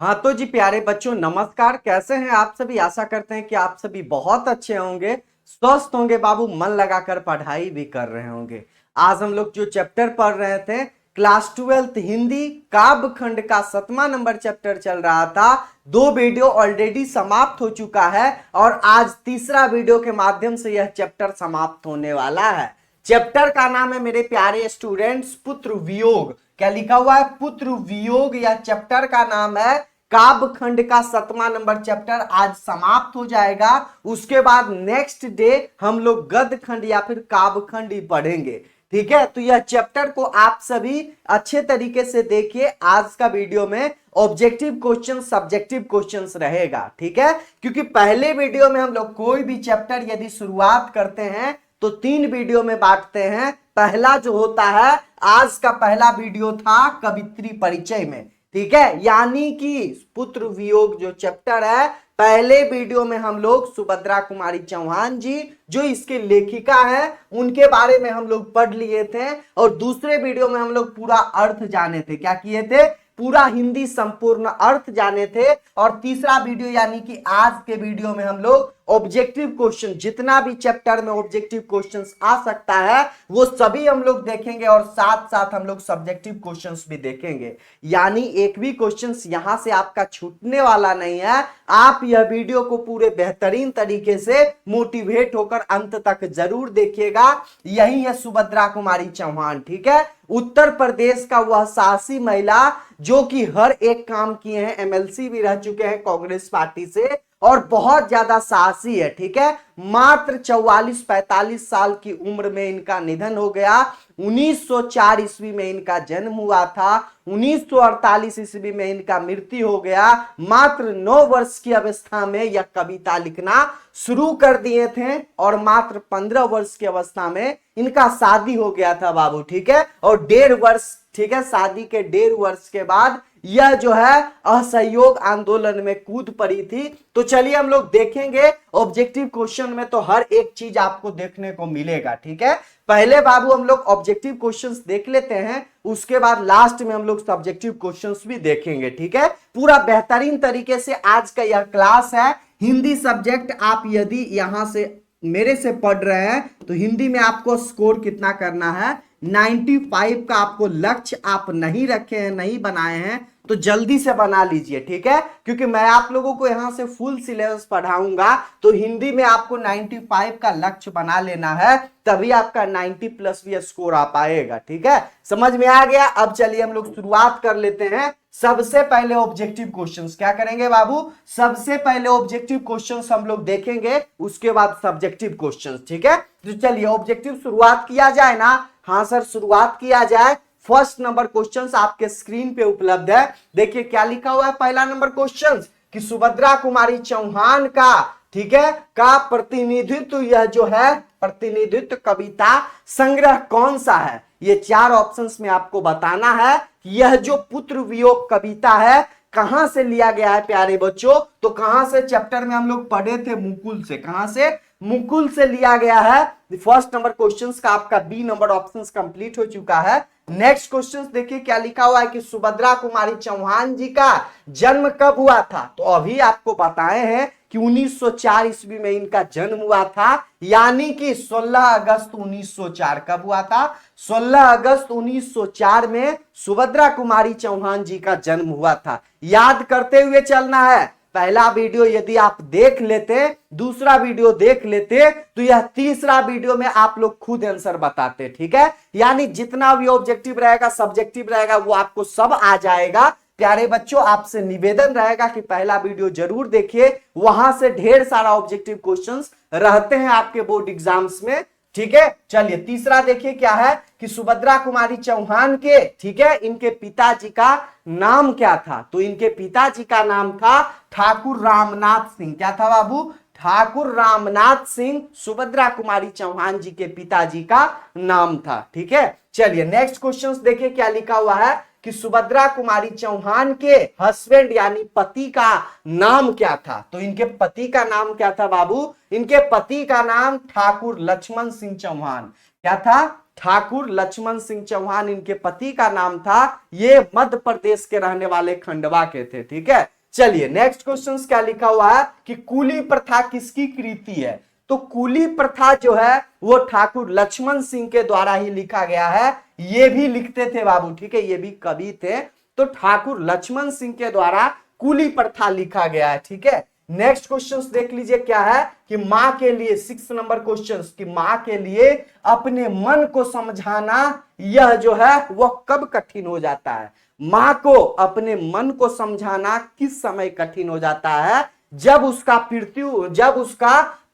हाँ तो जी प्यारे बच्चों नमस्कार। कैसे हैं आप सभी। आशा करते हैं कि आप सभी बहुत अच्छे होंगे, स्वस्थ होंगे बाबू, मन लगाकर पढ़ाई भी कर रहे होंगे। आज हम लोग जो चैप्टर पढ़ रहे थे, क्लास 12th हिंदी काव्य खंड का 7वां नंबर चैप्टर चल रहा था। 2 वीडियो ऑलरेडी समाप्त हो चुका है और आज तीसरा वीडियो के माध्यम से यह चैप्टर समाप्त होने वाला है। चैप्टर का नाम है मेरे प्यारे स्टूडेंट्स पुत्र वियोग। क्या लिखा हुआ है? पुत्र वियोग। यह चैप्टर का नाम है। काव्य खंड का 7वां नंबर चैप्टर आज समाप्त हो जाएगा। उसके बाद नेक्स्ट डे हम लोग गद्य खंड या फिर काव्य खंड ही पढ़ेंगे। ठीक है, तो यह चैप्टर को आप सभी अच्छे तरीके से देखिए। आज का वीडियो में ऑब्जेक्टिव क्वेश्चन सब्जेक्टिव क्वेश्चंस रहेगा। ठीक है, क्योंकि पहले वीडियो में हम लोग कोई भी चैप्टर यदि शुरुआत करते हैं तो 3 वीडियो में बांटते हैं। पहला जो होता है, आज का पहला वीडियो था कवित्री परिचय में। ठीक है, यानी कि पुत्र वियोग जो चैप्टर है, पहले वीडियो में हम लोग सुभद्रा कुमारी चौहान जी जो इसके लेखिका है उनके बारे में हम लोग पढ़ लिए थे, और दूसरे वीडियो में हम लोग पूरा अर्थ जाने थे। क्या किए थे? पूरा हिंदी संपूर्ण अर्थ जाने थे। और तीसरा वीडियो यानी कि आज के वीडियो में हम लोग ऑब्जेक्टिव क्वेश्चन, जितना भी चैप्टर में ऑब्जेक्टिव क्वेश्चंस आ सकता है वो सभी हम लोग देखेंगे, और साथ साथ हम लोग सब्जेक्टिव क्वेश्चंस भी देखेंगे। यानी एक भी क्वेश्चंस यहां से आपका छूटने वाला नहीं है। आप यह वीडियो को पूरे बेहतरीन तरीके से मोटिवेट होकर अंत तक जरूर देखिएगा। यही है सुभद्रा कुमारी चौहान। ठीक है, उत्तर प्रदेश का वह साहसी महिला जो कि हर एक काम किए हैं, एमएलसी भी रह चुके हैं कांग्रेस पार्टी से, और बहुत ज्यादा साहसी है। ठीक है, मात्र 44-45 साल की उम्र में इनका निधन हो गया। 1904 ईस्वी में इनका जन्म हुआ था, 1948 ईस्वी में इनका मृत्यु हो गया। मात्र 9 वर्ष की अवस्था में यह कविता लिखना शुरू कर दिए थे, और मात्र 15 वर्ष की अवस्था में इनका शादी हो गया था बाबू। ठीक है, और 1.5 वर्ष, ठीक है, शादी के 1.5 वर्ष के बाद यह जो है असहयोग आंदोलन में कूद पड़ी थी। तो चलिए हम लोग देखेंगे। ऑब्जेक्टिव क्वेश्चन में तो हर एक चीज आपको देखने को मिलेगा। ठीक है, पहले बाबू हम लोग ऑब्जेक्टिव क्वेश्चंस देख लेते हैं, उसके बाद लास्ट में हम लोग सब्जेक्टिव क्वेश्चंस भी देखेंगे। ठीक है, पूरा बेहतरीन तरीके से आज का यह क्लास है। हिंदी सब्जेक्ट आप यदि यहां से मेरे से पढ़ रहे हैं तो हिंदी में आपको स्कोर कितना करना है? 95 का आपको लक्ष्य आप नहीं रखे हैं, नहीं बनाए हैं तो जल्दी से बना लीजिए। ठीक है, क्योंकि मैं आप लोगों को यहां से फुल सिलेबस पढ़ाऊंगा, तो हिंदी में आपको 95 का लक्ष्य बना लेना है, तभी आपका 90+ भी स्कोर आ पाएगा। ठीक है, समझ में आ गया। अब चलिए हम लोग शुरुआत कर लेते हैं। सबसे पहले ऑब्जेक्टिव क्वेश्चंस क्या करेंगे बाबू? सबसे पहले ऑब्जेक्टिव क्वेश्चंस हम लोग देखेंगे, उसके बाद सब्जेक्टिव क्वेश्चंस। ठीक है, तो चलिए ऑब्जेक्टिव शुरुआत किया जाए ना। हाँ सर, शुरुआत किया जाए। फर्स्ट नंबर क्वेश्चंस आपके स्क्रीन पे उपलब्ध है। देखिए क्या लिखा हुआ है। पहला नंबर क्वेश्चन कि सुभद्रा कुमारी चौहान का, ठीक है, का प्रतिनिधित्व, यह जो है प्रतिनिधित्व कविता संग्रह कौन सा है? ये 4 ऑप्शंस में आपको बताना है कि यह जो पुत्र वियोग कविता है कहां से लिया गया है प्यारे बच्चों। तो कहां से? चैप्टर में हम लोग पढ़े थे मुकुल से। कहां से? मुकुल से लिया गया है। फर्स्ट नंबर क्वेश्चंस का आपका बी नंबर ऑप्शंस कंप्लीट हो चुका है। नेक्स्ट क्वेश्चन देखिए क्या लिखा हुआ है कि सुभद्रा कुमारी चौहान जी का जन्म कब हुआ था? तो अभी आपको बताए हैं कि 1904 ईस्वी में इनका जन्म हुआ था, यानी कि 16 अगस्त 1904। कब हुआ था? 16 अगस्त 1904 में सुभद्रा कुमारी चौहान जी का जन्म हुआ था। याद करते हुए चलना है। पहला वीडियो यदि आप देख लेते, दूसरा वीडियो देख लेते, तो यह तीसरा वीडियो में आप लोग खुद आंसर बताते। ठीक है, यानी जितना भी ऑब्जेक्टिव रहेगा सब्जेक्टिव रहेगा वो आपको सब आ जाएगा। प्यारे बच्चों, आपसे निवेदन रहेगा कि पहला वीडियो जरूर देखिए, वहां से ढेर सारा ऑब्जेक्टिव क्वेश्चंस रहते हैं आपके बोर्ड एग्जाम्स में। ठीक है, चलिए तीसरा देखिए क्या है कि सुभद्रा कुमारी चौहान के, ठीक है, इनके पिताजी का नाम क्या था? तो इनके पिताजी का नाम था ठाकुर रामनाथ सिंह। क्या था बाबू? ठाकुर रामनाथ सिंह सुभद्रा कुमारी चौहान जी के पिताजी का नाम था। ठीक है, चलिए नेक्स्ट क्वेश्चन देखिए क्या लिखा हुआ है कि सुभद्रा कुमारी चौहान के हस्बैंड यानी पति का नाम क्या था? तो इनके पति का नाम क्या था बाबू? इनके पति का नाम ठाकुर लक्ष्मण सिंह चौहान। क्या था? ठाकुर लक्ष्मण सिंह चौहान इनके पति का नाम था। ये मध्य प्रदेश के रहने वाले खंडवा के थे। ठीक है, चलिए नेक्स्ट क्वेश्चन क्या लिखा हुआ है कि कूली प्रथा किसकी कृति है। तो कूली प्रथा जो है वो ठाकुर लक्ष्मण सिंह के द्वारा ही लिखा गया है। ये भी लिखते थे बाबू, ठीक है, ये भी कवि थे। तो ठाकुर लक्ष्मण सिंह के द्वारा कूली प्रथा लिखा गया है। ठीक है, नेक्स्ट क्वेश्चन देख लीजिए क्या है कि मां के लिए 6 नंबर क्वेश्चन कि मां के लिए अपने मन को समझाना यह जो है वह कब कठिन हो जाता है। मां को अपने मन को समझाना किस समय कठिन हो जाता है, जब उसका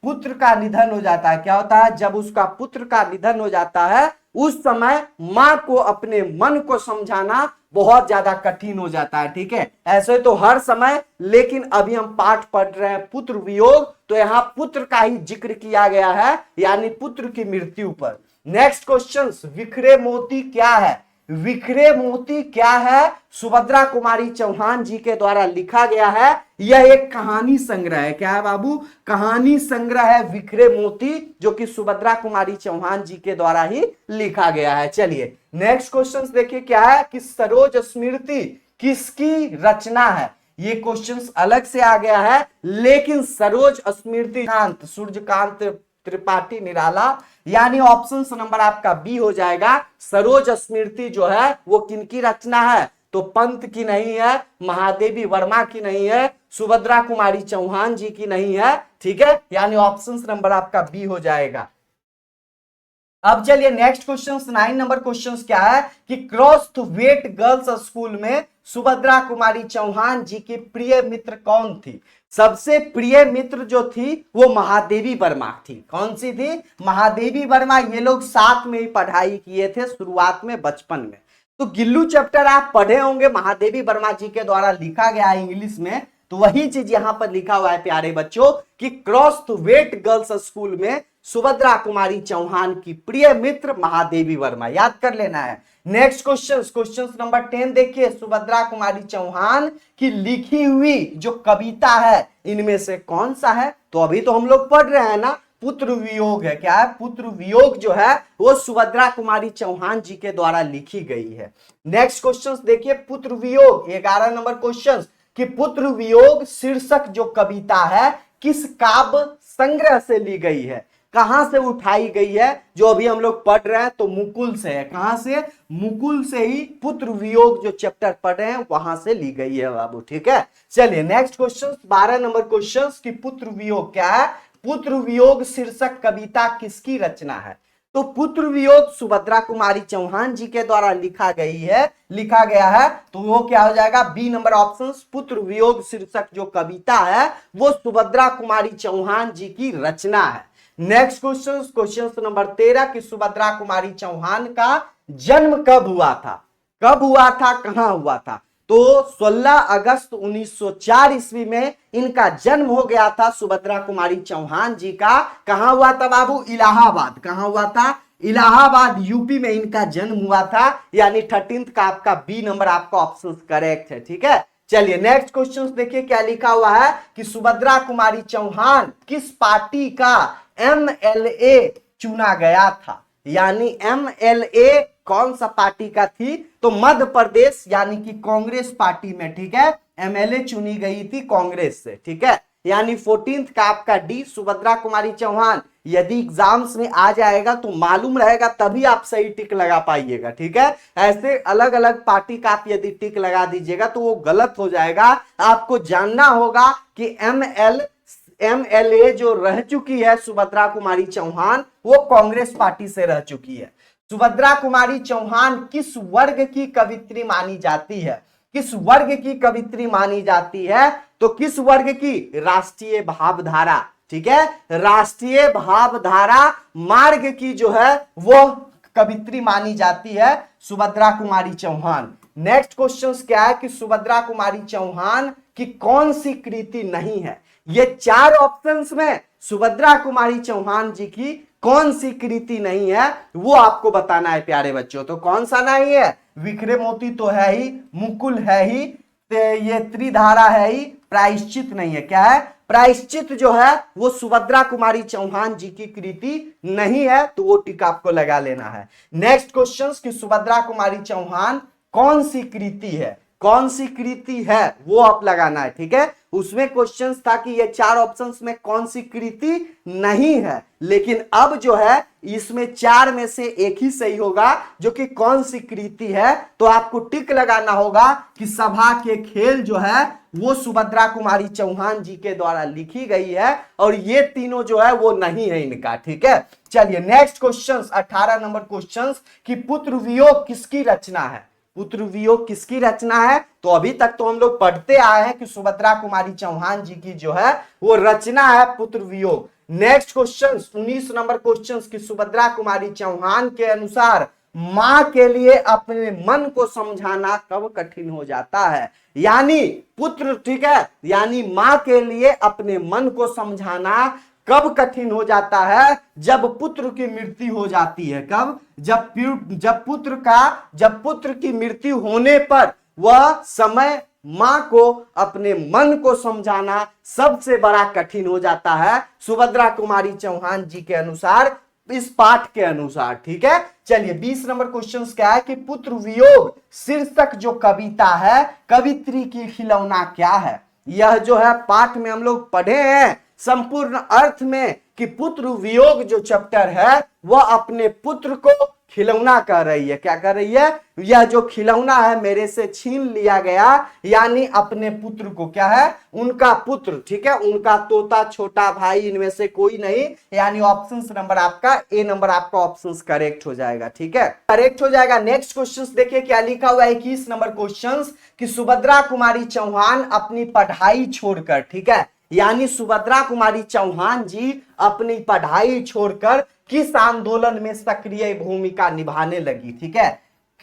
पुत्र का निधन हो जाता है। क्या होता है, जब उसका पुत्र का निधन हो जाता है उस समय मां को अपने मन को समझाना बहुत ज्यादा कठिन हो जाता है। ठीक है, ऐसे तो हर समय, लेकिन अभी हम पाठ पढ़ रहे हैं पुत्र वियोग, तो यहां पुत्र का ही जिक्र किया गया है, यानी पुत्र की मृत्यु पर। नेक्स्ट क्वेश्चन, विखरे मोती क्या है। विखरे मोती क्या है, सुभद्रा कुमारी चौहान जी के द्वारा लिखा गया है। यह एक कहानी संग्रह है। क्या है बाबू, कहानी संग्रह है विखरे मोती, जो कि सुभद्रा कुमारी चौहान जी के द्वारा ही लिखा गया है। चलिए नेक्स्ट क्वेश्चन देखिए क्या है कि सरोज स्मृति किसकी रचना है। ये क्वेश्चन अलग से आ गया है, लेकिन सरोज स्मृति सूर्यकांत त्रिपाठी निराला, यानी ऑप्शन नंबर आपका बी हो जाएगा। सरोज स्मृति जो है वो किनकी रचना है, तो पंत की नहीं है, महादेवी वर्मा की नहीं है, सुभद्रा कुमारी चौहान जी की नहीं है। ठीक है, यानी ऑप्शन नंबर आपका बी हो जाएगा। अब चलिए नेक्स्ट क्वेश्चन 9 नंबर क्वेश्चन क्या है कि क्रॉस वेट गर्ल्स स्कूल में सुभद्रा कुमारी चौहान जी की प्रिय मित्र कौन थी। सबसे प्रिय मित्र जो थी वो महादेवी वर्मा थी। कौन सी थी, महादेवी वर्मा। ये लोग साथ में ही पढ़ाई किए थे शुरुआत में, बचपन में। तो गिल्लू चैप्टर आप पढ़े होंगे, महादेवी वर्मा जी के द्वारा लिखा गया है इंग्लिश में, तो वही चीज यहां पर लिखा हुआ है प्यारे बच्चों कि क्रॉस वेट गर्ल्स स्कूल में सुभद्रा कुमारी चौहान की प्रिय मित्र महादेवी वर्मा, याद कर लेना है। नेक्स्ट क्वेश्चन नंबर 10 देखिए, सुभद्रा कुमारी चौहान की लिखी हुई जो कविता है इनमें से कौन सा है। तो अभी तो हम लोग पढ़ रहे हैं ना, पुत्र वियोग है। क्या है, पुत्र वियोग जो है वो सुभद्रा कुमारी चौहान जी के द्वारा लिखी गई है। नेक्स्ट क्वेश्चन देखिए, पुत्र वियोग 11 नंबर क्वेश्चन कि पुत्र वियोग शीर्षक जो कविता है किस काव्य संग्रह से ली गई है, कहां से उठाई गई है। जो अभी हम लोग पढ़ रहे हैं तो मुकुल से है। कहां से, मुकुल से ही पुत्र वियोग जो चैप्टर पढ़ रहे हैं वहां से ली गई है बाबू। ठीक है, चलिए नेक्स्ट क्वेश्चन 12 नंबर क्वेश्चन कि पुत्र वियोग क्या है। पुत्र वियोग शीर्षक कविता किसकी रचना है। तो पुत्र वियोग सुभद्रा कुमारी चौहान जी के द्वारा लिखा गया है। तो वो क्या हो जाएगा, बी नंबर ऑप्शन। पुत्र वियोग शीर्षक जो कविता है वो सुभद्रा कुमारी चौहान जी की रचना है। नेक्स्ट क्वेश्चन नंबर 13 कि सुभद्रा कुमारी चौहान का जन्म कब हुआ था, कहां हुआ था। तो 16 अगस्त 1904 ईस्वी में इनका जन्म हो गया था सुभद्रा कुमारी चौहान जी का। कहां हुआ था बाबू, इलाहाबाद। कहां हुआ था, इलाहाबाद यूपी में इनका जन्म हुआ था। यानी 13th का आपका बी नंबर आपका ऑप्शन करेक्ट है। ठीक है, चलिए नेक्स्ट क्वेश्चन देखिए क्या लिखा हुआ है कि सुभद्रा कुमारी चौहान किस पार्टी का MLA चुना गया था। यानी MLA कौन सा पार्टी का थी, तो मध्य प्रदेश यानी कि कांग्रेस पार्टी में। ठीक है, MLA चुनी गई थी कांग्रेस से। ठीक है, यानी 14th का आपका डी सुभद्रा कुमारी चौहान। यदि एग्जाम्स में आ जाएगा तो मालूम रहेगा, तभी आप सही टिक लगा पाइएगा। ठीक है, ऐसे अलग अलग पार्टी का आप यदि टिक लगा दीजिएगा तो वो गलत हो जाएगा। आपको जानना होगा कि MLA जो रह चुकी है सुभद्रा कुमारी चौहान वो कांग्रेस पार्टी से रह चुकी है। सुभद्रा कुमारी चौहान किस वर्ग की कवित्री मानी जाती है, किस वर्ग की कवित्री मानी जाती है। तो किस वर्ग की, राष्ट्रीय भावधारा। ठीक है, राष्ट्रीय भावधारा मार्ग की जो है वो कवित्री मानी जाती है सुभद्रा कुमारी चौहान। नेक्स्ट क्वेश्चन क्या है कि सुभद्रा कुमारी चौहान की कौन सी कृति नहीं है। ये 4 ऑप्शंस में सुभद्रा कुमारी चौहान जी की कौन सी कृति नहीं है वो आपको बताना है प्यारे बच्चों। तो कौन सा नहीं है, विखरे मोती तो है ही, मुकुल है ही, ये त्रिधारा है ही, प्रायश्चित नहीं है। क्या है, प्रायश्चित जो है वो सुभद्रा कुमारी चौहान जी की कृति नहीं है, तो वो टिक आपको लगा लेना है। नेक्स्ट क्वेश्चन कि सुभद्रा कुमारी चौहान कौन सी कृति है, कौन सी कृति है वो आप लगाना है, ठीक है। उसमें क्वेश्चन था कि ये चार ऑप्शंस में कौन सी कृति नहीं है, लेकिन अब जो है इसमें चार में से एक ही सही होगा जो कि कौन सी कृति है। तो आपको टिक लगाना होगा कि सभा के खेल जो है वो सुभद्रा कुमारी चौहान जी के द्वारा लिखी गई है, और ये तीनों जो है वो नहीं है इनका, ठीक है। चलिए नेक्स्ट क्वेश्चन 18 नंबर क्वेश्चन कि पुत्र वियोग किसकी रचना है, पुत्र वियोग किसकी रचना है। तो अभी तक तो हम लोग पढ़ते आए हैं कि सुभद्रा कुमारी चौहान जी की जो है वो रचना है पुत्र वियोग। नेक्स्ट क्वेश्चन 19 नंबर क्वेश्चन कि सुभद्रा कुमारी चौहान के अनुसार मां के लिए अपने मन को समझाना कब कठिन हो जाता है, यानी पुत्र, ठीक है, यानी मां के लिए अपने मन को समझाना कब कठिन हो जाता है, जब पुत्र की मृत्यु हो जाती है। कब? जब पुत्र की मृत्यु होने पर वह समय मां को अपने मन को समझाना सबसे बड़ा कठिन हो जाता है, सुभद्रा कुमारी चौहान जी के अनुसार, इस पाठ के अनुसार, ठीक है। चलिए 20 नंबर क्वेश्चन क्या है कि पुत्र वियोग शीर्षक जो कविता है, कवित्री की खिलौना क्या है। यह जो है पाठ में हम लोग पढ़े हैं संपूर्ण अर्थ में कि पुत्र वियोग जो चैप्टर है वह अपने पुत्र को खिलौना कह रही है। क्या कर रही है? यह जो खिलौना है मेरे से छीन लिया गया, यानी अपने पुत्र को, क्या है, उनका पुत्र, ठीक है, उनका तोता, छोटा भाई, इनमें से कोई नहीं, यानी ऑप्शन नंबर आपका ए नंबर आपका ऑप्शन करेक्ट हो जाएगा, ठीक है, करेक्ट हो जाएगा। नेक्स्ट क्वेश्चन देखिए क्या लिखा हुआ है 21 नंबर क्वेश्चन कि सुभद्रा कुमारी चौहान अपनी पढ़ाई छोड़कर, ठीक है, यानी सुभद्रा कुमारी चौहान जी अपनी पढ़ाई छोड़कर किस आंदोलन में सक्रिय भूमिका निभाने लगी, ठीक है,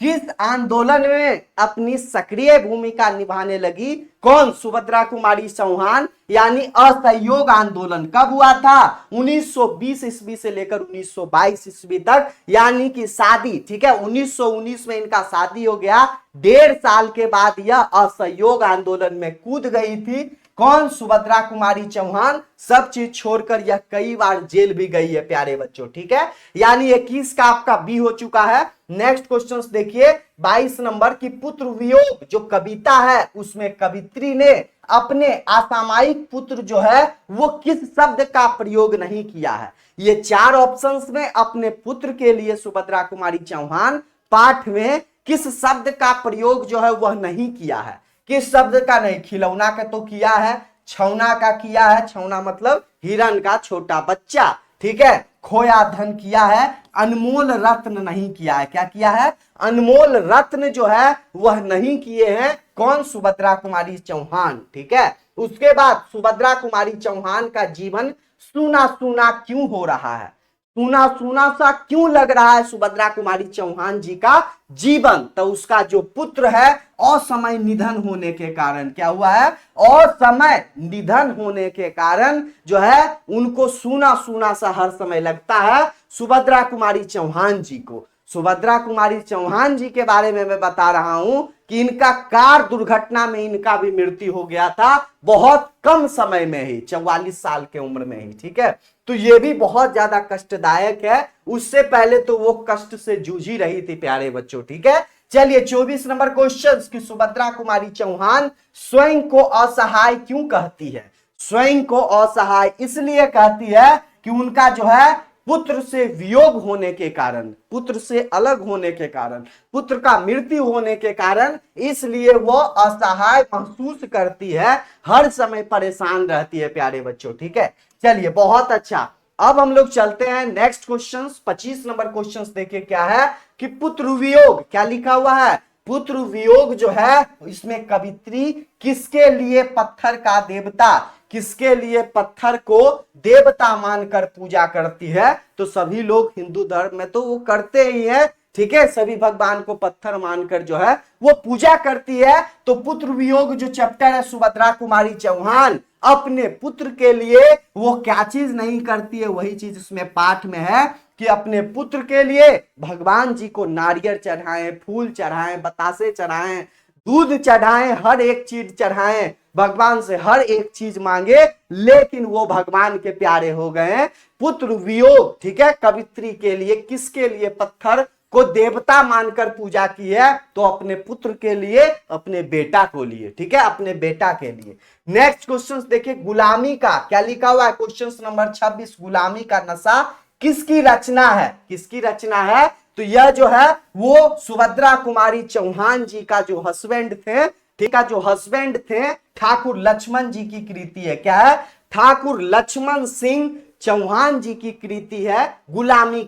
किस आंदोलन में अपनी सक्रिय भूमिका निभाने लगी, कौन? सुभद्रा कुमारी चौहान, यानी असहयोग आंदोलन कब हुआ था? 1920 ईस्वी से लेकर 1922 ईस्वी तक, यानी कि शादी, ठीक है, 1919 में इनका शादी हो गया, 1.5 साल के बाद यह असहयोग आंदोलन में कूद गई थी। कौन? सुभद्रा कुमारी चौहान। सब चीज छोड़कर यह कई बार जेल भी गई है प्यारे बच्चों, ठीक है, यानी 21 का आपका बी हो चुका है। नेक्स्ट क्वेश्चन देखिए 22 नंबर की पुत्र वियोग जो कविता है उसमें कवित्री ने अपने असामयिक पुत्र जो है वो किस शब्द का प्रयोग नहीं किया है। ये चार ऑप्शंस में अपने पुत्र के लिए सुभद्रा कुमारी चौहान पाठ में किस शब्द का प्रयोग जो है वह नहीं किया है। किस शब्द का नहीं? खिलौना का तो किया है, छौना का किया है, छौना मतलब हिरण का छोटा बच्चा, ठीक है, खोया धन किया है, अनमोल रत्न नहीं किया है। क्या किया है? अनमोल रत्न जो है वह नहीं किए हैं। कौन? सुभद्रा कुमारी चौहान, ठीक है। उसके बाद सुभद्रा कुमारी चौहान का जीवन सूना सूना क्यों हो रहा है? सूना सूना सा क्यों लग रहा है सुभद्रा कुमारी चौहान जी का जीवन? तो उसका जो पुत्र है असमय निधन होने के कारण, क्या हुआ है? असमय निधन होने के कारण जो है उनको सूना सूना सा हर समय लगता है सुभद्रा कुमारी चौहान जी को। सुभद्रा कुमारी चौहान जी के बारे में मैं बता रहा हूं कि इनका कार दुर्घटना में इनका भी मृत्यु हो गया था, बहुत कम समय में ही, 44 साल के उम्र में ही, ठीक है। तो ये भी बहुत ज्यादा कष्टदायक है, उससे पहले तो वो कष्ट से जूझ ही रही थी प्यारे बच्चों, ठीक है। चलिए 24 नंबर क्वेश्चन कि सुभद्रा कुमारी चौहान स्वयं को असहाय क्यों कहती है? स्वयं को असहाय इसलिए कहती है कि उनका जो है पुत्र से वियोग होने के कारण, पुत्र से अलग होने के कारण, पुत्र का मृत्यु होने के कारण, इसलिए वो असहाय महसूस करती है, हर समय परेशान रहती है प्यारे बच्चों, ठीक है। चलिए बहुत अच्छा, अब हम लोग चलते हैं नेक्स्ट क्वेश्चन 25 नंबर क्वेश्चन देखिए क्या है कि पुत्र वियोग, क्या लिखा हुआ है? पुत्र वियोग जो है इसमें कवित्री किसके लिए पत्थर का देवता, किसके लिए पत्थर को देवता मानकर पूजा करती है? तो सभी लोग हिंदू धर्म में तो वो करते ही हैं, ठीक है, सभी भगवान को पत्थर मानकर जो है वो पूजा करती है। तो पुत्र वियोग जो चैप्टर है सुभद्रा कुमारी चौहान अपने पुत्र के लिए वो क्या चीज नहीं करती है, वही चीज उसमें पाठ में है कि अपने पुत्र के लिए भगवान जी को नारियल चढ़ाएं, फूल चढ़ाएं, बतासे चढ़ाएं, दूध चढ़ाएं, हर एक चीज चढ़ाएं, भगवान से हर एक चीज मांगे, लेकिन वो भगवान के प्यारे हो गए पुत्र वियोग। ठीक है, कवित्री के लिए, किसके लिए पत्थर को देवता मानकर पूजा की है, तो अपने पुत्र के लिए, अपने बेटा को लिए। ठीक है, अपने बेटा के लिए। नेक्स्ट क्वेश्चन देखिए, गुलामी का क्या लिखा हुआ है, क्वेश्चन नंबर 26, गुलामी का नशा किसकी रचना है, किसकी रचना है, तो यह जो है वो सुभद्रा कुमारी चौहान जी का जो हस्बैंड थे, ठीक है, जो हस्बैंड थे ठाकुर लक्ष्मण जी की कृति है। क्या है, ठाकुर लक्ष्मण सिंह चौहान जी की कृति है गुलामी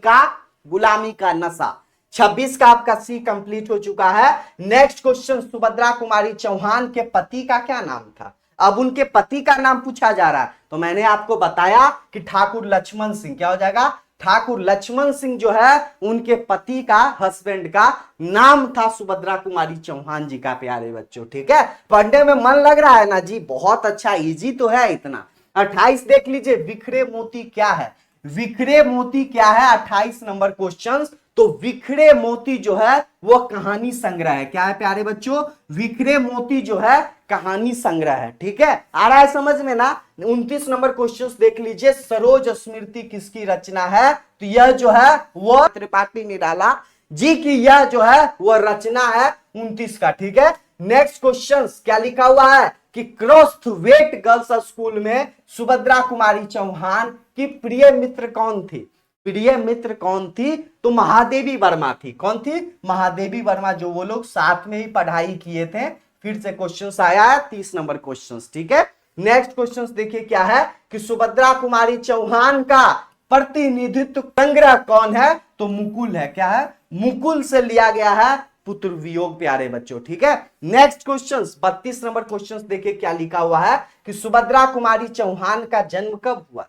का नशा। 26 का आपका सी कंप्लीट हो चुका है। नेक्स्ट क्वेश्चन, सुभद्रा कुमारी चौहान के पति का क्या नाम था। अब उनके पति का नाम पूछा जा रहा है, तो मैंने आपको बताया कि ठाकुर लक्ष्मण सिंह, क्या हो जाएगा, ठाकुर लक्ष्मण सिंह जो है उनके पति का, हस्बैंड का नाम था सुभद्रा कुमारी चौहान जी का, प्यारे बच्चों। ठीक है, पढ़ने में मन लग रहा है ना जी, बहुत अच्छा, इजी तो है इतना। 28 देख लीजिए, बिखरे मोती क्या है, बिखरे मोती क्या है, 28 नंबर क्वेश्चन। तो बिखरे मोती जो है वो कहानी संग्रह है। क्या है प्यारे बच्चों, बिखरे मोती जो है कहानी संग्रह है। ठीक है, आ रहा है समझ में ना। 29 नंबर क्वेश्चन देख लीजिए, सरोज स्मृति किसकी रचना है, तो यह जो है वो त्रिपाठी निराला जी की, यह जो है वो रचना है 29 का। ठीक है, नेक्स्ट क्वेश्चन क्या लिखा हुआ है कि क्रॉस्थवेट गर्ल्स स्कूल में सुभद्रा कुमारी चौहान की प्रिय मित्र कौन थी, प्रिय मित्र कौन थी, तो महादेवी वर्मा थी। कौन थी, महादेवी वर्मा, जो वो लोग साथ में ही पढ़ाई किए थे। फिर से क्वेश्चन आया है 30 नंबर क्वेश्चन। ठीक है, नेक्स्ट क्वेश्चन देखिए क्या है कि सुभद्रा कुमारी चौहान का प्रतिनिधित्व संग्रह कौन है, तो मुकुल है। क्या है, मुकुल से लिया गया है पुत्र वियोग, प्यारे बच्चों। ठीक है, नेक्स्ट क्वेश्चन 32 नंबर क्वेश्चन देखिए क्या लिखा हुआ है कि सुभद्रा कुमारी चौहान का जन्म कब हुआ था,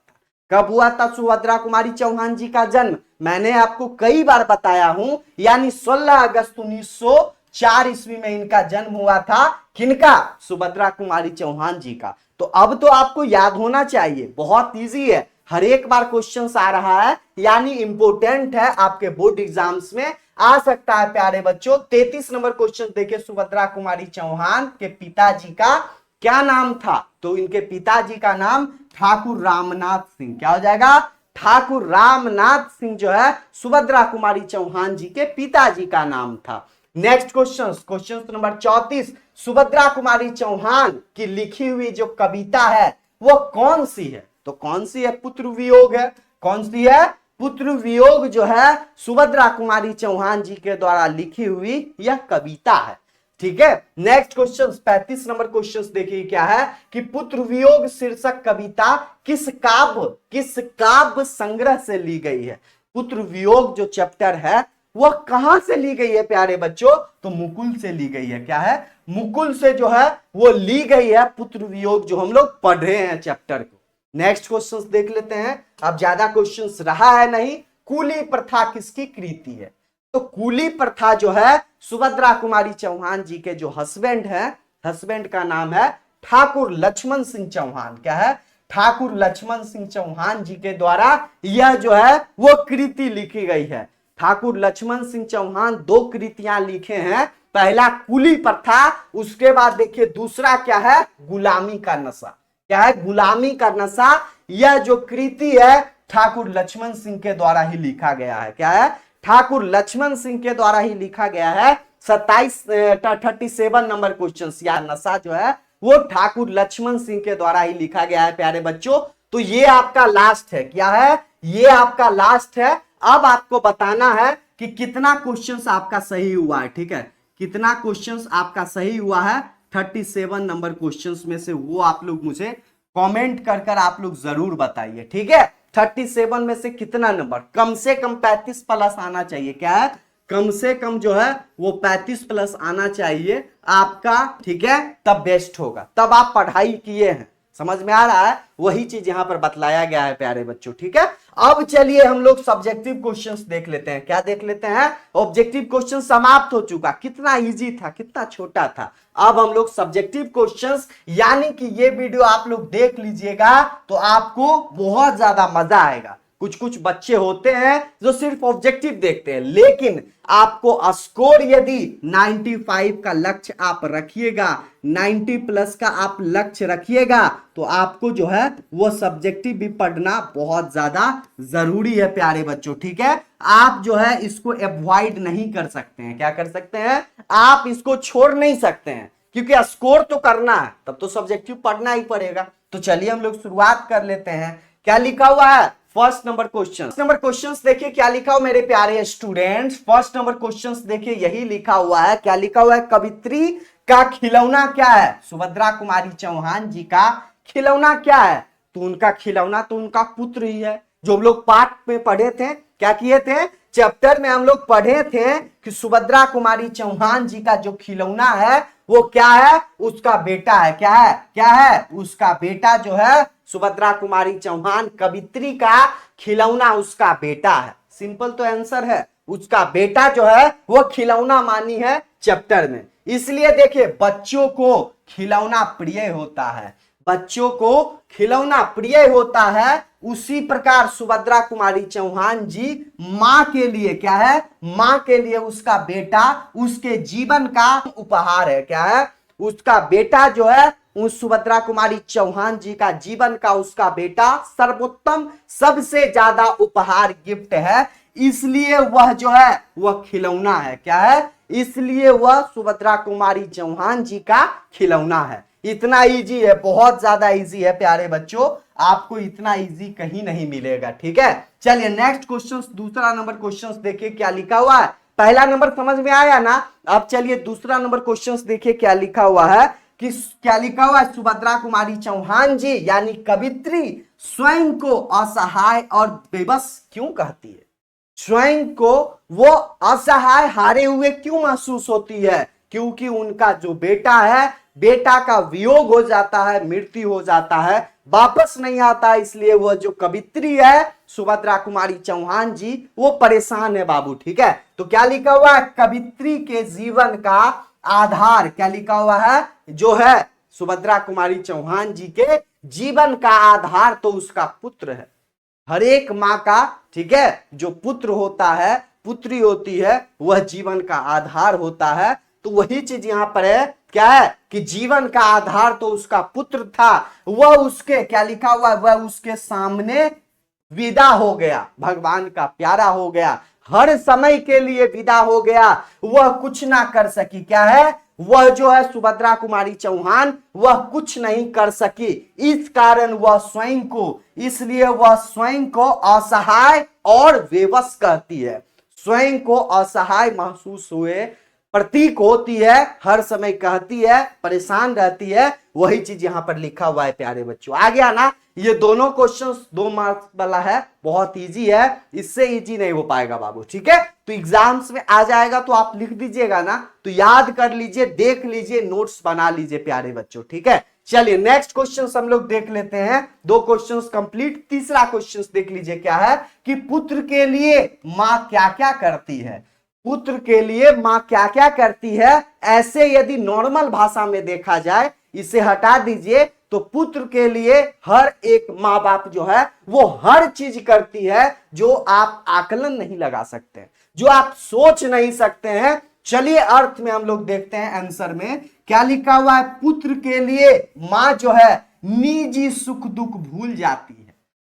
कब हुआ था सुभद्रा कुमारी चौहान जी का जन्म। मैंने आपको कई बार बताया हूं, यानी 16 अगस्त 1904 ईस्वी में इनका जन्म हुआ था। किनका, सुभद्रा कुमारी चौहान जी का। तो अब तो आपको याद होना चाहिए, बहुत इजी है, हर एक बार क्वेश्चन आ रहा है, यानी इंपोर्टेंट है, आपके बोर्ड एग्जाम्स में आ सकता है प्यारे बच्चों। 33 नंबर क्वेश्चन देखिए, सुभद्रा कुमारी चौहान के पिताजी का क्या नाम था, तो इनके पिताजी का नाम ठाकुर रामनाथ सिंह। क्या हो जाएगा, ठाकुर रामनाथ सिंह जो है सुभद्रा कुमारी चौहान जी के पिताजी का नाम था। Next question number 34, Subhadra Kumari Chauhan की लिखी हुई जो कविता है वो कौन सी है, तो कौन सी है, पुत्र वियोग है। कौन सी है, पुत्र वियोग जो है सुभद्रा कुमारी चौहान जी के द्वारा लिखी हुई यह कविता है। ठीक है, नेक्स्ट क्वेश्चन 35 नंबर क्वेश्चन देखिए क्या है कि पुत्र वियोग शीर्षक कविता किस काव्य संग्रह से ली गई है। पुत्र वियोग जो चैप्टर है वह कहां से ली गई है प्यारे बच्चों, तो मुकुल से ली गई है। क्या है, मुकुल से जो है वो ली गई है पुत्र वियोग, जो हम लोग पढ़ रहे हैं चैप्टर को। नेक्स्ट क्वेश्चन देख लेते हैं, अब ज्यादा क्वेश्चन रहा है नहीं। कूली प्रथा किसकी कृति है, तो कूली प्रथा जो है सुभद्रा कुमारी चौहान जी के जो हस्बैंड है, हस्बैंड का नाम है ठाकुर लक्ष्मण सिंह चौहान। क्या है, ठाकुर लक्ष्मण सिंह चौहान जी के द्वारा यह जो है वो कृति लिखी गई है। ठाकुर लक्ष्मण सिंह चौहान 2 कृतियां लिखे हैं, पहला कूली प्रथा, उसके बाद देखिए दूसरा क्या है, गुलामी का नशा। क्या है, गुलामी का नशा, यह जो कृति है ठाकुर लक्ष्मण सिंह के द्वारा ही लिखा गया है। क्या है, ठाकुर लक्ष्मण सिंह के द्वारा ही लिखा गया है। 37 नंबर क्वेश्चन, या नशा जो है वो ठाकुर लक्ष्मण सिंह के द्वारा ही लिखा गया है प्यारे बच्चों। तो ये आपका लास्ट है। क्या है, ये आपका लास्ट है। अब आपको बताना है कि कितना क्वेश्चंस आपका सही हुआ है। ठीक है, कितना क्वेश्चंस आपका सही हुआ है 37 नंबर क्वेश्चंस में से, वो आप लोग मुझे कमेंट कर आप लोग जरूर बताइए। ठीक है, 37 में से कितना नंबर, कम से कम 35 प्लस आना चाहिए। क्या है, कम से कम जो है वो 35 प्लस आना चाहिए आपका। ठीक है, तब बेस्ट होगा, तब आप पढ़ाई किए हैं, समझ में आ रहा है, वही चीज यहां पर बतलाया गया है प्यारे बच्चों। ठीक है, अब चलिए हम लोग सब्जेक्टिव क्वेश्चंस देख लेते हैं। क्या देख लेते हैं, ऑब्जेक्टिव क्वेश्चन समाप्त हो चुका, कितना इजी था, कितना छोटा था। अब हम लोग सब्जेक्टिव क्वेश्चंस, यानी कि ये वीडियो आप लोग देख लीजिएगा तो आपको बहुत ज्यादा मजा आएगा। कुछ कुछ बच्चे होते हैं जो सिर्फ ऑब्जेक्टिव देखते हैं, लेकिन आपको स्कोर यदि 95 का लक्ष्य आप रखिएगा, 90 प्लस का आप लक्ष्य रखिएगा, तो आपको जो है वो सब्जेक्टिव भी पढ़ना बहुत ज्यादा जरूरी है प्यारे बच्चों। ठीक है, आप जो है इसको अवॉइड नहीं कर सकते हैं। क्या कर सकते हैं? आप इसको छोड़ नहीं सकते हैं, क्योंकि स्कोर तो करना है, तब तो सब्जेक्टिव पढ़ना ही पड़ेगा। तो चलिए हम लोग शुरुआत कर लेते हैं। क्या लिखा हुआ है? फर्स्ट नंबर क्वेश्चन देखिए क्या लिखा हुआ मेरे प्यारे स्टूडेंट्स। फर्स्ट नंबर क्वेश्चन देखिए यही लिखा हुआ है। क्या लिखा हुआ है? कवित्री का खिलौना क्या है? सुभद्रा कुमारी चौहान जी का खिलौना क्या है? तो उनका खिलौना तो उनका पुत्र ही है। जो हम लोग पाठ में पढ़े थे, क्या किए थे? चैप्टर में हम लोग पढ़े थे कि सुभद्रा कुमारी चौहान जी का जो खिलौना है वो क्या है? उसका बेटा है। क्या है? क्या है? उसका बेटा जो है सुभद्रा कुमारी चौहान, कवित्री का खिलौना उसका बेटा है। सिंपल तो आंसर है, उसका बेटा जो है वो खिलौना मानी है चैप्टर में। इसलिए देखिए बच्चों को खिलौना प्रिय होता है, बच्चों को खिलौना प्रिय होता है। उसी प्रकार सुभद्रा कुमारी चौहान जी मां के लिए क्या है? मां के लिए उसका बेटा उसके जीवन का उपहार है। क्या है? उसका बेटा जो है उस सुभद्रा कुमारी चौहान जी का जीवन का उसका बेटा सर्वोत्तम सबसे ज्यादा उपहार गिफ्ट है, इसलिए वह जो है वह खिलौना है। क्या है? इसलिए वह सुभद्रा कुमारी चौहान जी का खिलौना है। इतना इजी है, बहुत ज्यादा इजी है प्यारे बच्चों, आपको इतना इजी कहीं नहीं मिलेगा। ठीक है, चलिए नेक्स्ट क्वेश्चन, दूसरा नंबर क्वेश्चन देखिए क्या लिखा हुआ है। पहला नंबर समझ में आया ना? अब चलिए दूसरा नंबर क्वेश्चन देखिए क्या लिखा हुआ है। कि क्या लिखा हुआ है? सुभद्रा कुमारी चौहान जी यानी कवित्री स्वयं को असहाय और बेबस क्यों कहती है? स्वयं को वो असहाय, हारे हुए क्यों महसूस होती है? क्योंकि उनका जो बेटा है, बेटा का वियोग हो जाता है, मृत्यु हो जाता है, वापस नहीं आता, इसलिए वह जो कवित्री है सुभद्रा कुमारी चौहान जी वो परेशान है बाबू। ठीक है, तो क्या लिखा हुआ है? कवित्री के जीवन का आधार, क्या लिखा हुआ है? जो है सुभद्रा कुमारी चौहान जी के जीवन का आधार तो उसका पुत्र है। हर एक माँ का, ठीक है, जो पुत्र होता है, पुत्री होती है, वह जीवन का आधार होता है। तो वही चीज यहां पर है, क्या है? कि जीवन का आधार तो उसका पुत्र था, वह उसके, क्या लिखा हुआ है? वह उसके सामने विदा हो गया, भगवान का प्यारा हो गया, हर समय के लिए विदा हो गया, वह कुछ ना कर सकी। क्या है? वह जो है सुभद्रा कुमारी चौहान वह कुछ नहीं कर सकी, इस कारण वह स्वयं को, इसलिए वह स्वयं को असहाय और बेबस कहती है। स्वयं को असहाय महसूस हुए प्रतीक होती है, हर समय कहती है, परेशान रहती है, वही चीज यहां पर लिखा हुआ है प्यारे बच्चों। आ गया ना? ये दोनों क्वेश्चंस 2 मार्क्स वाला है, बहुत इजी है, इससे इजी नहीं हो पाएगा बाबू। ठीक है, तो एग्जाम्स में आ जाएगा तो आप लिख दीजिएगा ना, तो याद कर लीजिए, देख लीजिए, नोट्स बना लीजिए प्यारे बच्चों। ठीक है, चलिए नेक्स्ट क्वेश्चन हम लोग देख लेते हैं। 2 क्वेश्चंस कंप्लीट, तीसरा क्वेश्चन देख लीजिए क्या है कि पुत्र के लिए मां क्या क्या करती है। पुत्र के लिए मां क्या क्या करती है, ऐसे यदि नॉर्मल भाषा में देखा जाए, इसे हटा दीजिए, तो पुत्र के लिए हर एक माँ बाप जो है वो हर चीज करती है जो आप आकलन नहीं लगा सकते, जो आप सोच नहीं सकते हैं। चलिए अर्थ में हम लोग देखते हैं, आंसर में क्या लिखा हुआ है। पुत्र के लिए मां जो है निजी सुख दुख भूल जाती है।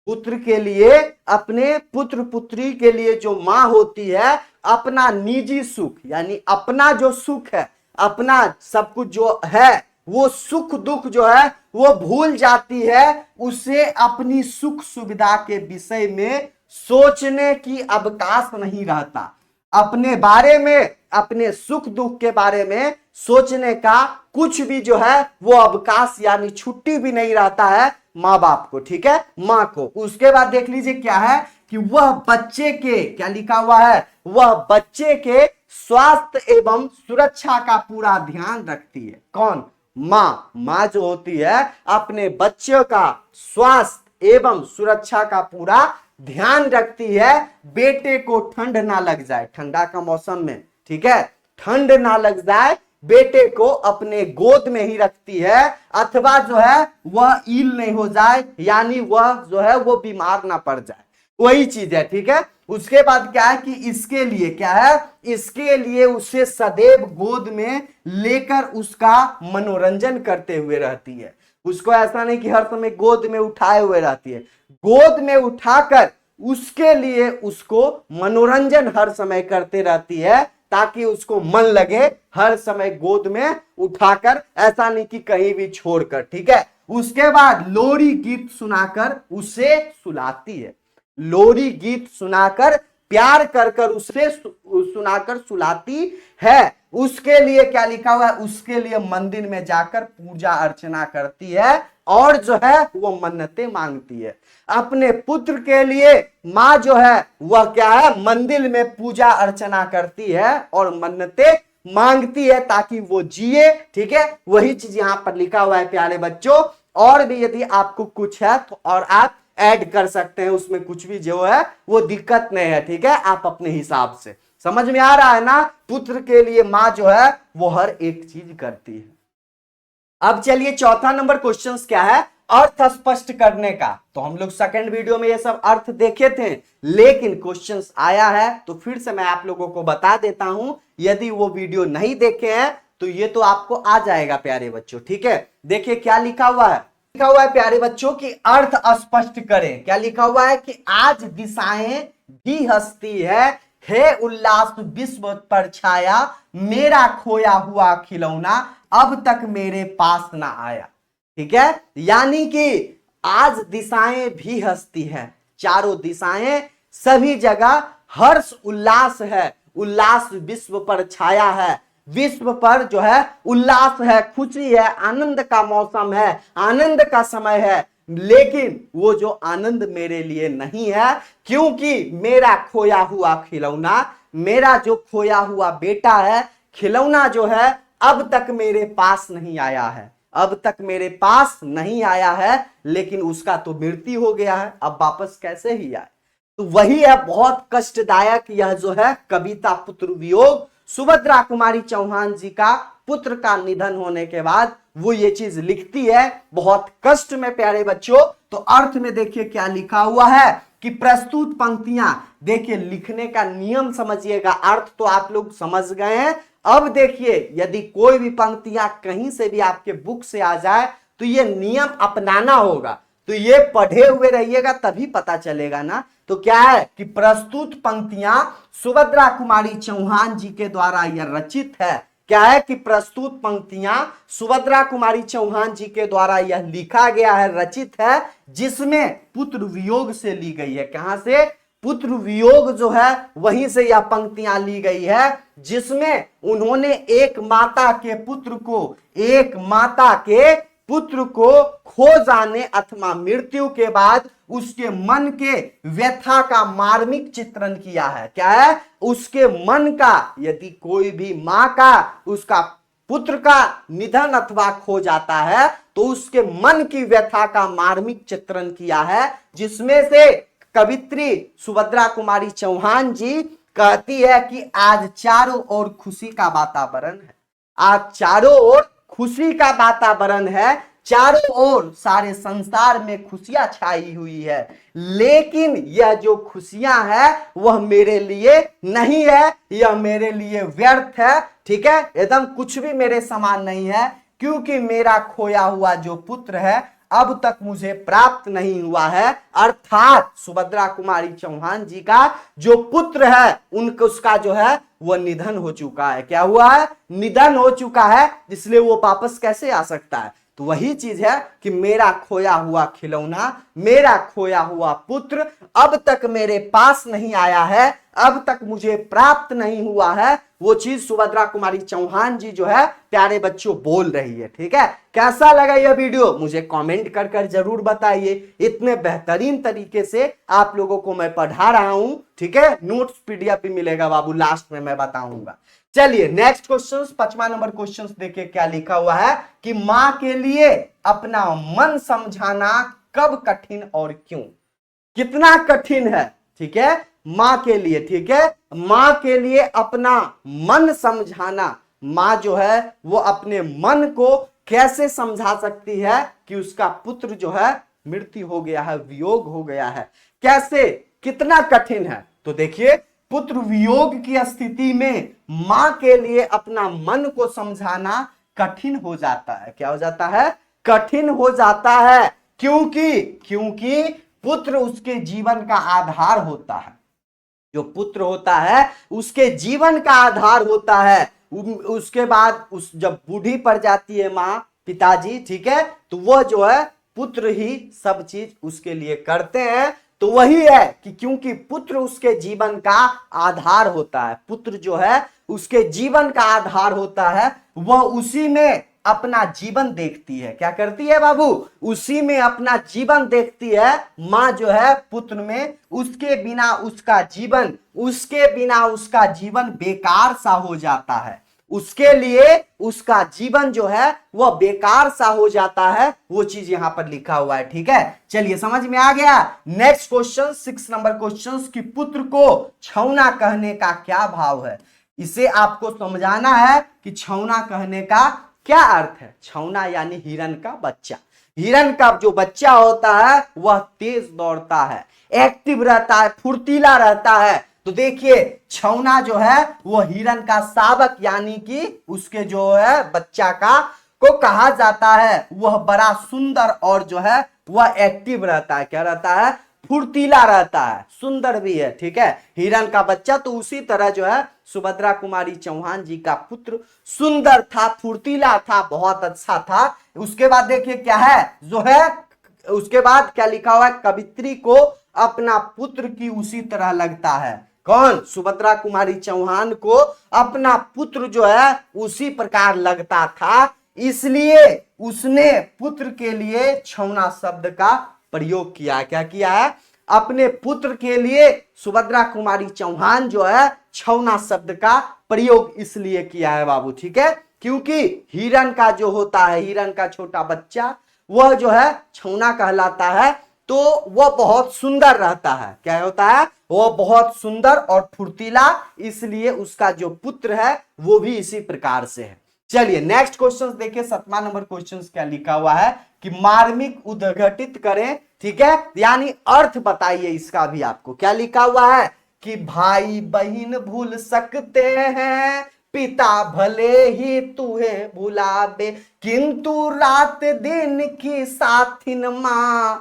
पुत्र के लिए, अपने पुत्र पुत्री के लिए जो मां होती है, अपना निजी सुख यानी अपना जो सुख है, अपना सब कुछ जो है, वो सुख दुख जो है वो भूल जाती है। उसे अपनी सुख सुविधा के विषय में सोचने की अवकाश नहीं रहता। अपने बारे में, अपने सुख दुख के बारे में सोचने का कुछ भी जो है वो अवकाश यानी छुट्टी भी नहीं रहता है माँ बाप को। ठीक है, माँ को। उसके बाद देख लीजिए क्या है कि वह बच्चे के, क्या लिखा हुआ है, वह बच्चे के स्वास्थ्य एवं सुरक्षा का पूरा ध्यान रखती है। कौन? माँ। माँ जो होती है अपने बच्चों का स्वास्थ्य एवं सुरक्षा का पूरा ध्यान रखती है। बेटे को ठंड ना लग जाए, ठंडा का मौसम में, ठीक है, ठंड ना लग जाए, बेटे को अपने गोद में ही रखती है, अथवा जो है वह ईल नहीं हो जाए, यानी वह जो है वो बीमार ना पड़ जाए। वही चीज है, ठीक है। उसके बाद क्या है कि इसके लिए क्या है, इसके लिए उसे सदैव गोद में लेकर उसका मनोरंजन करते हुए रहती है। उसको ऐसा नहीं कि हर समय गोद में उठाए हुए रहती है, गोद में उठाकर उसके लिए उसको मनोरंजन हर समय करते रहती है, ताकि उसको मन लगे हर समय गोद में उठाकर, ऐसा नहीं कि कहीं भी छोड़कर, ठीक है। उसके बाद लोरी गीत सुनाकर उसे सुलाती है, लोरी गीत सुनाकर प्यार कर कर उसे सुनाकर सुलाती है। उसके लिए क्या लिखा हुआ है, उसके लिए मंदिर में जाकर पूजा अर्चना करती है और जो है वो मन्नतें मांगती है। अपने पुत्र के लिए मां जो है वह क्या है, मंदिर में पूजा अर्चना करती है और मन्नतें मांगती है ताकि वो जिए, ठीक है। वही चीज यहां पर लिखा हुआ है प्यारे बच्चों। और भी यदि आपको कुछ है तो और आप ऐड कर सकते हैं, उसमें कुछ भी जो है वो दिक्कत नहीं है, ठीक है। आप अपने हिसाब से, समझ में आ रहा है ना। पुत्र के लिए मां जो है वो हर एक चीज करती है। अब चलिए चौथा नंबर क्वेश्चन क्या है, अर्थ स्पष्ट करने का। तो हम लोग सेकंड वीडियो में ये सब अर्थ देखे थे, लेकिन क्वेश्चन आया है तो फिर से मैं आप लोगों को बता देता हूं। यदि वो वीडियो नहीं देखे हैं तो ये तो आपको आ जाएगा प्यारे बच्चों, ठीक है। देखिए क्या लिखा हुआ है, लिखा हुआ है प्यारे बच्चों कि अर्थ स्पष्ट करें। क्या लिखा हुआ है कि आज दिशाएं भी हंसती है, हे उल्लास विश्व पर छाया, मेरा खोया हुआ खिलौना अब तक मेरे पास ना आया, ठीक है। यानी कि आज दिशाएं भी हंसती है, चारों दिशाएं, सभी जगह हर्ष उल्लास है, उल्लास विश्व पर छाया है, विश्व पर जो है उल्लास है, खुशी है, आनंद का मौसम है, आनंद का समय है। लेकिन वो जो आनंद मेरे लिए नहीं है, क्योंकि मेरा खोया हुआ खिलौना, मेरा जो खोया हुआ बेटा है, खिलौना जो है अब तक मेरे पास नहीं आया है, अब तक मेरे पास नहीं आया है। लेकिन उसका तो मृत्यु हो गया है, अब वापस कैसे ही आए। तो वही है बहुत कष्टदायक यह जो है कविता पुत्र वियोग। सुभद्रा कुमारी चौहान जी का पुत्र का निधन होने के बाद वो ये चीज लिखती है बहुत कष्ट में प्यारे बच्चों। तो अर्थ में देखिए क्या लिखा हुआ है कि प्रस्तुत पंक्तियां, देखिए लिखने का नियम समझिएगा, अर्थ तो आप लोग समझ गए हैं। अब देखिए यदि कोई भी पंक्तियां कहीं से भी आपके बुक से आ जाए तो ये नियम अपनाना होगा, तो ये पढ़े हुए रहिएगा तभी पता चलेगा ना। तो क्या है कि प्रस्तुत पंक्तियां सुभद्रा कुमारी चौहान जी के द्वारा यह रचित है। क्या है कि प्रस्तुत पंक्तियां सुभद्रा कुमारी चौहान जी के द्वारा यह लिखा गया है, रचित है, जिसमें पुत्र वियोग से ली गई है। कहां से, पुत्र वियोग जो है वहीं से यह पंक्तियां ली गई है, जिसमें उन्होंने एक माता के पुत्र को, एक माता के पुत्र को खो जाने अथवा मृत्यु के बाद उसके मन के व्यथा का मार्मिक चित्रण किया है। क्या है, उसके मन का, यदि कोई भी मां का उसका पुत्र का निधन अथवा खो जाता है तो उसके मन की व्यथा का मार्मिक चित्रण किया है, जिसमें से कवित्री सुभद्रा कुमारी चौहान जी कहती है कि आज चारों ओर खुशी का वातावरण है, आज चारों ओर खुशी का वातावरण है, चारों ओर सारे संसार में खुशियां छाई हुई है, लेकिन यह जो खुशियां है वह मेरे लिए नहीं है, यह मेरे लिए व्यर्थ है, ठीक है, एकदम कुछ भी मेरे समान नहीं है, क्योंकि मेरा खोया हुआ जो पुत्र है अब तक मुझे प्राप्त नहीं हुआ है। अर्थात सुभद्रा कुमारी चौहान जी का जो पुत्र है उनका, उसका जो है वह निधन हो चुका है। क्या हुआ है, निधन हो चुका है, इसलिए वो वापस कैसे आ सकता है। तो वही चीज है कि मेरा खोया हुआ खिलौना, मेरा खोया हुआ पुत्र अब तक मेरे पास नहीं आया है, अब तक मुझे प्राप्त नहीं हुआ है। वो चीज सुभद्रा कुमारी चौहान जी जो है प्यारे बच्चों बोल रही है, ठीक है। कैसा लगा यह वीडियो मुझे कमेंट कर कर जरूर बताइए। इतने बेहतरीन तरीके से आप लोगों को मैं पढ़ा रहा हूं, ठीक है। नोट्स पीडीएफ भी मिलेगा बाबू, लास्ट में मैं बताऊंगा। चलिए नेक्स्ट क्वेश्चन, 5वां नंबर क्वेश्चन देखिए क्या लिखा हुआ है कि मां के लिए अपना मन समझाना कब कठिन और क्यों। कितना कठिन है, ठीक है, मां के लिए, ठीक है, मां के लिए अपना मन समझाना। मां जो है वो अपने मन को कैसे समझा सकती है कि उसका पुत्र जो है मृत्यु हो गया है, वियोग हो गया है, कैसे कितना कठिन है। तो देखिए, पुत्र वियोग की स्थिति में मां के लिए अपना मन को समझाना कठिन हो जाता है। क्या हो जाता है? कठिन हो जाता है। क्योंकि पुत्र उसके जीवन का आधार होता है। जो पुत्र होता है उसके जीवन का आधार होता है। उसके बाद जब बूढ़ी पड़ जाती है माँ, पिताजी, ठीक है, तो वह जो है पुत्र ही सब चीज उसके लिए करते हैं। तो वही है कि क्योंकि पुत्र उसके जीवन का आधार होता है, पुत्र जो है उसके जीवन का आधार होता है, वह उसी में अपना जीवन देखती है। क्या करती है बाबू? उसी में अपना जीवन देखती है। मां जो है पुत्र में, उसके बिना उसका जीवन बेकार सा हो जाता है। उसके लिए उसका जीवन जो है वह बेकार सा हो जाता है। वो चीज यहां पर लिखा हुआ है। ठीक है, चलिए समझ में आ गया। नेक्स्ट क्वेश्चन, 6 नंबर क्वेश्चन, कि पुत्र को छौना कहने का क्या भाव है। इसे आपको समझाना है कि छौना कहने का क्या अर्थ है। छौना यानी हिरण का बच्चा। हिरण का जो बच्चा होता है वह तेज दौड़ता है, एक्टिव रहता है, फुर्तीला रहता है। तो देखिए, छौना जो है वो हिरण का शावक यानी कि उसके जो है बच्चा का को कहा जाता है। वह बड़ा सुंदर और जो है वह एक्टिव रहता है। क्या रहता है? फुर्तीला रहता है, सुंदर भी है। ठीक है, हिरण का बच्चा। तो उसी तरह जो है सुभद्रा कुमारी चौहान जी का पुत्र सुंदर था, फुर्तीला था, बहुत अच्छा था। उसके बाद देखिए क्या है जो है, उसके बाद क्या लिखा हुआ है, कवित्री को अपना पुत्र की उसी तरह लगता है। कौन? सुभद्रा कुमारी चौहान को अपना पुत्र जो है उसी प्रकार लगता था, इसलिए उसने पुत्र के लिए छौना शब्द का प्रयोग किया। क्या किया है? अपने पुत्र के लिए सुभद्रा कुमारी चौहान जो है छौना शब्द का प्रयोग इसलिए किया है बाबू। ठीक है, क्योंकि हिरण का जो होता है, हिरण का छोटा बच्चा, वह जो है छौना कहलाता है। तो वह बहुत सुंदर रहता है। क्या होता है? वह बहुत सुंदर और फुर्तीला, इसलिए उसका जो पुत्र है वो भी इसी प्रकार से है। चलिए नेक्स्ट क्वेश्चन देखिए, 7वां नंबर क्वेश्चन क्या लिखा हुआ है कि मार्मिक उद्घटित करें। ठीक है, यानी अर्थ बताइए इसका भी आपको। क्या लिखा हुआ है कि भाई बहन भूल सकते हैं, पिता भले ही तुम्हें भुलावे, किंतु रात दिन की साथिन मां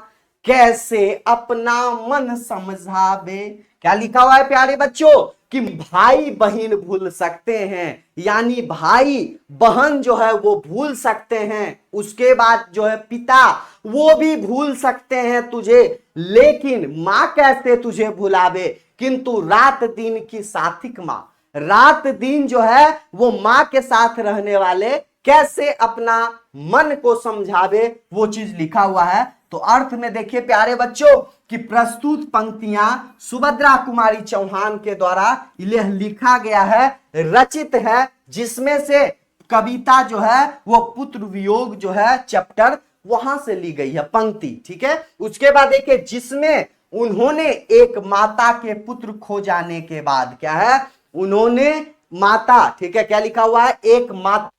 कैसे अपना मन समझावे। क्या लिखा हुआ है प्यारे बच्चों कि भाई बहन भूल सकते हैं, यानी भाई बहन जो है वो भूल सकते हैं। उसके बाद जो है पिता वो भी भूल सकते हैं तुझे, लेकिन मां कैसे तुझे भुलावे। किंतु रात दिन की साथिक मां, रात दिन जो है वो मां के साथ रहने वाले कैसे अपना मन को समझावे, वो चीज लिखा हुआ है। तो अर्थ में देखिए प्यारे बच्चों कि प्रस्तुत पंक्तियां सुभद्रा कुमारी चौहान के द्वारा यह लिखा गया है, रचित है, जिसमें से कविता जो है वो पुत्र वियोग जो है चैप्टर, वहां से ली गई है पंक्ति। ठीक है, उसके बाद देखिए जिसमें उन्होंने एक माता के पुत्र खो जाने के बाद, क्या है, उन्होंने माता, ठीक है, क्या लिखा हुआ है, एक माता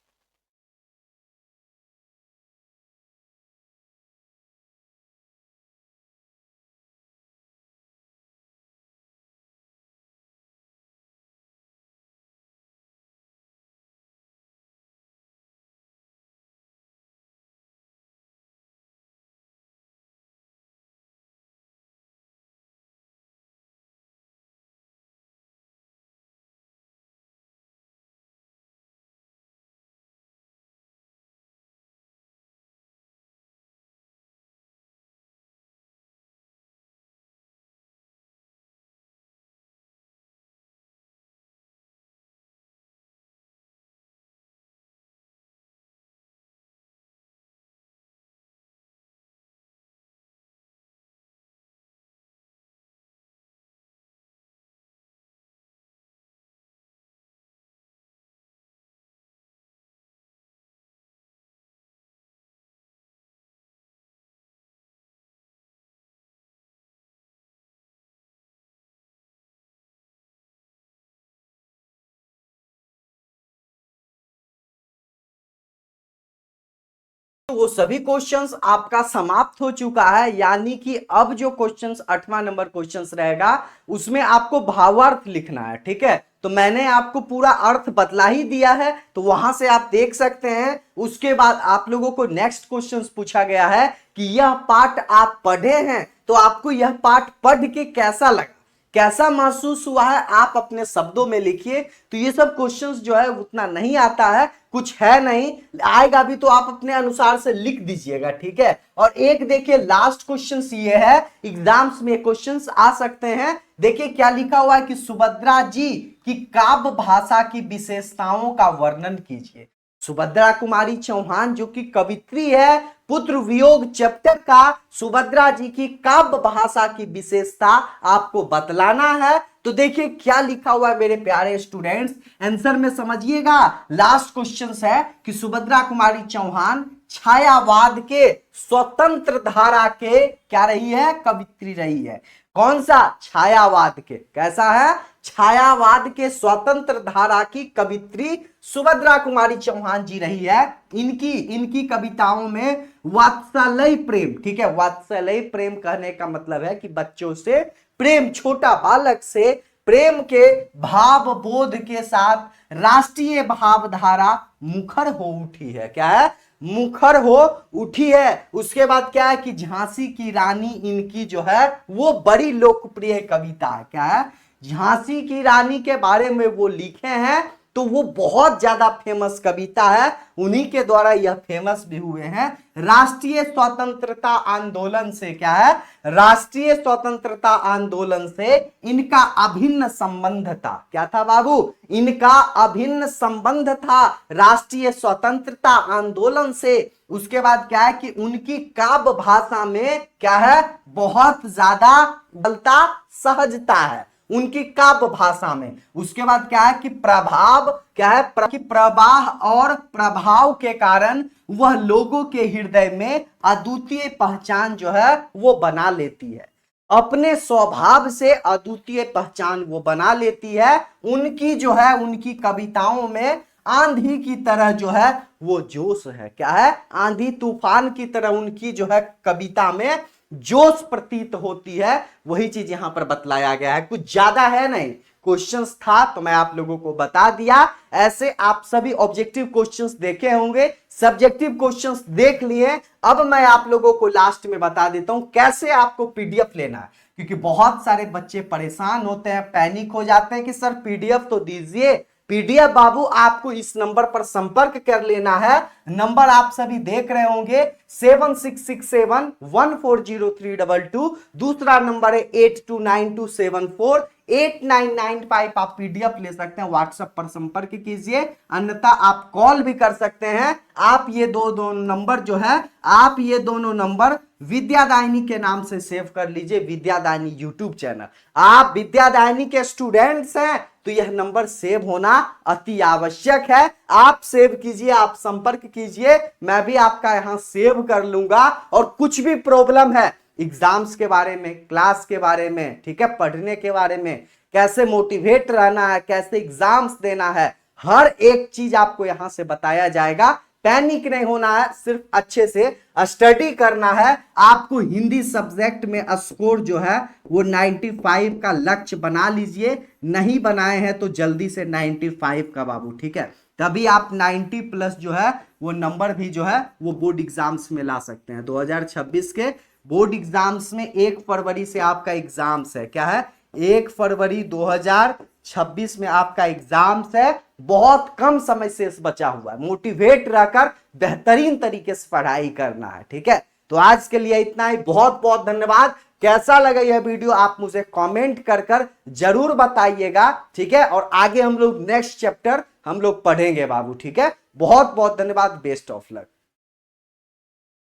तो वो सभी क्वेश्चंस आपका समाप्त हो चुका है, यानी कि अब जो क्वेश्चंस 8वां नंबर क्वेश्चंस रहेगा उसमें आपको भावार्थ लिखना है। ठीक है, तो मैंने आपको पूरा अर्थ बतला ही दिया है, तो वहां से आप देख सकते हैं। उसके बाद आप लोगों को नेक्स्ट क्वेश्चंस पूछा गया है कि यह पाठ आप पढ़े हैं, तो आपको यह पाठ पढ़ के कैसा लगा, कैसा महसूस हुआ है, आप अपने शब्दों में लिखिए। तो ये सब क्वेश्चंस जो है उतना नहीं आता है, कुछ है नहीं, आएगा भी तो आप अपने अनुसार से लिख दीजिएगा। ठीक है, और एक देखिए लास्ट क्वेश्चंस ये है, एग्जाम्स में क्वेश्चंस आ सकते हैं। देखिए क्या लिखा हुआ है कि सुभद्रा जी की काव्य भाषा की विशेषताओं का वर्णन कीजिए। सुभद्रा कुमारी चौहान जो कि कवित्री है, पुत्र वियोग चैप्टर का सुभद्रा जी की काव्य भाषा की विशेषता आपको बतलाना है। तो देखिए क्या लिखा हुआ है मेरे प्यारे स्टूडेंट्स, आंसर में समझिएगा। लास्ट क्वेश्चन है कि सुभद्रा कुमारी चौहान छायावाद के स्वतंत्र धारा के क्या रही है, कवित्री रही है। कौन सा, छायावाद के, कैसा है, छायावाद के स्वतंत्र धारा की कवित्री सुभद्रा कुमारी चौहान जी रही है। इनकी कविताओं में वात्सल्य प्रेम, ठीक है, वात्सल्य प्रेम कहने का मतलब है कि बच्चों से प्रेम, छोटा बालक से प्रेम के भाव बोध के साथ राष्ट्रीय भावधारा मुखर हो उठी है। क्या है, मुखर हो उठी है। उसके बाद क्या है कि झांसी की रानी इनकी जो है वो बड़ी लोकप्रिय कविता है। क्या है, झांसी की रानी के बारे में वो लिखे हैं, तो वो बहुत ज्यादा फेमस कविता है, उन्हीं के द्वारा यह फेमस भी हुए हैं। राष्ट्रीय स्वतंत्रता आंदोलन से, क्या है, राष्ट्रीय स्वतंत्रता आंदोलन से इनका अभिन्न संबंध था। क्या था बाबू, इनका अभिन्न संबंध था राष्ट्रीय स्वतंत्रता आंदोलन से। उसके बाद क्या है कि उनकी काव्य भाषा में क्या है, बहुत ज्यादा सरलता सहजता है उनकी काव्य भाषा में। उसके बाद क्या है कि प्रभाव, क्या है कि प्रवाह और प्रभाव के कारण वह लोगों के हृदय में अद्वितीय पहचान जो है वो बना लेती है, अपने स्वभाव से अद्वितीय पहचान वो बना लेती है। उनकी जो है, उनकी कविताओं में आंधी की तरह जो है वो जोश है। क्या है, आंधी तूफान की तरह उनकी जो है कविता में जोश प्रतीत होती है। वही चीज यहां पर बतलाया गया है, कुछ ज्यादा है नहीं, क्वेश्चंस था तो मैं आप लोगों को बता दिया। ऐसे आप सभी ऑब्जेक्टिव क्वेश्चंस देखे होंगे, सब्जेक्टिव क्वेश्चंस देख लिए। अब मैं आप लोगों को लास्ट में बता देता हूं कैसे आपको पीडीएफ लेना है, क्योंकि बहुत सारे बच्चे परेशान होते हैं, पैनिक हो जाते हैं कि सर पीडीएफ तो दीजिए। पीडीएफ बाबू आपको इस नंबर पर संपर्क कर लेना है। नंबर आप सभी देख रहे होंगे 7667140322। दूसरा नंबर है 8292748995। आप पीडीएफ ले सकते हैं, व्हाट्सएप पर संपर्क कीजिए, अन्यथा आप कॉल भी कर सकते हैं। आप ये दो नंबर जो है, आप ये दोनों नंबर विद्यादायनी के नाम से सेव कर लीजिए, विद्यादायनी यूट्यूब चैनल। आप विद्यादायनी के स्टूडेंट्स हैं तो यह नंबर सेव होना अति आवश्यक है। आप सेव कीजिए, आप संपर्क कीजिए, मैं भी आपका यहां सेव कर लूंगा। और कुछ भी प्रॉब्लम है एग्जाम्स के बारे में, क्लास के बारे में, ठीक है, पढ़ने के बारे में, कैसे मोटिवेट रहना है, कैसे एग्जाम्स देना है, हर एक चीज आपको यहां से बताया जाएगा। पैनिक नहीं होना है, सिर्फ अच्छे से स्टडी करना है। आपको हिंदी सब्जेक्ट में स्कोर जो है वो 95 का लक्ष्य बना लीजिए, नहीं बनाए हैं तो जल्दी से 95 का बाबू, ठीक है, तभी आप 90 प्लस जो है वो नंबर भी जो है वो बोर्ड एग्जाम्स में ला सकते हैं। 2026 के बोर्ड एग्जाम्स में 1 फरवरी से आपका एग्जाम्स है। क्या है, 1 फरवरी 2026 में आपका एग्जाम्स है। बहुत कम समय से बचा हुआ है, मोटिवेट रहकर बेहतरीन तरीके से पढ़ाई करना है। ठीक है, तो आज के लिए इतना ही, बहुत बहुत धन्यवाद। कैसा लगा यह वीडियो आप मुझे कमेंट कर जरूर बताइएगा। ठीक है, और आगे हम लोग नेक्स्ट चैप्टर हम लोग पढ़ेंगे बाबू। ठीक है, बहुत बहुत धन्यवाद, बेस्ट ऑफ लक।